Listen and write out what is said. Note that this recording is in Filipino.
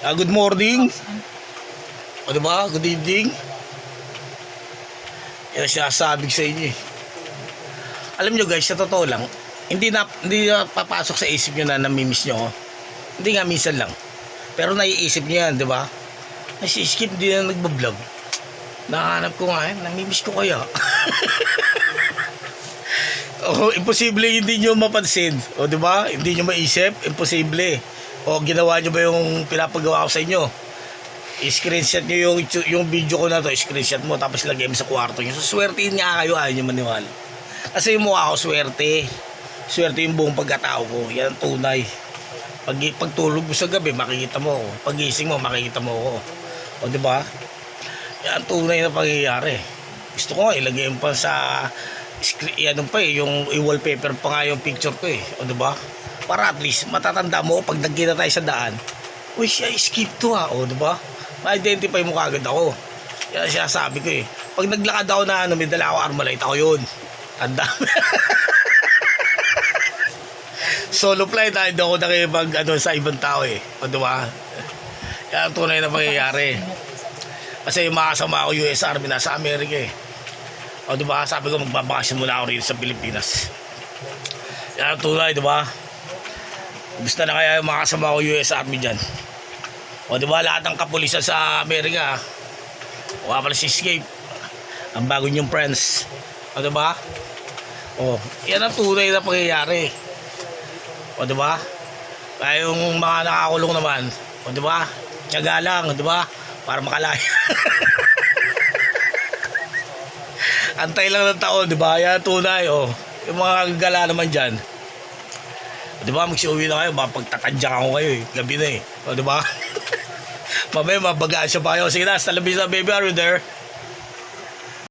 Good morning. O diba? Good evening. Yan sinasabi sa inyo eh. Alam nyo guys, sa totoo lang, hindi na papasok sa isip nyo na namimiss nyo. Hindi nga, minsan lang. Pero naiisip nyo yan, diba? Ay, si Skip hindi na nagbablog. Nakahanap ko nga yan, namimiss ko kaya. Oh, imposible hindi nyo mapansin. O diba? Hindi nyo maisip, imposible. O ginawa nyo ba yung pinapagawa ko sa inyo? I-screenshot nyo yung video ko na to, screenshot mo tapos lagay mo sa kwarto nyo. So swertein nga kayo, ayaw nyo maniwala. Kasi yung mukha ko swerte. Swerte yung buong pagkatao ko. Yan ang tunay. Pagtulog mo sa gabi, makikita mo ako. Pagising mo, makikita mo ako. O diba? Yan ang tunay na pangyayari. Gusto ko nga ilagay mo pa sa yan pa eh, yung wallpaper pa nga yung picture ko eh. O diba? Para at least matatanda mo pag nagkita tayo sa daan. Uy, siya skip to ha. O diba? Ma-identify mo kagad ako. Yan siya sabi ko eh. Pag naglakad ako na may dala ako Armalite, ako yun. Tanda. Solo flight na hindi ako nakipag sa ibang tao eh. O diba? Yan ang tunay na pangyayari. Kasi yung mga kasama ko US Army nasa Amerika eh. O diba? Sabi ko magbabakasyon muna ako rito sa Pilipinas. Yan ang tunay, diba? Gusto na kaya yung mga kasama ko US Army dyan. O diba lahat ng kapulisan sa Amerika, wala pala si Escape, ang bago niyong friends. O diba? O, yan ang tunay na pangyayari. O diba? Kaya yung mga nakakulong naman, o diba? Tiyaga lang, o diba? Para makalaya. Antay lang ng taon, diba? Yan ang tunay, o. Yung mga gala naman dyan, diba, magsiuwi na kayo, mapagtatadyak ako kayo eh. Gabi na eh. O diba? Mamaya mabagaan siya pa kayo. Sige na, sa labis na baby, are you there?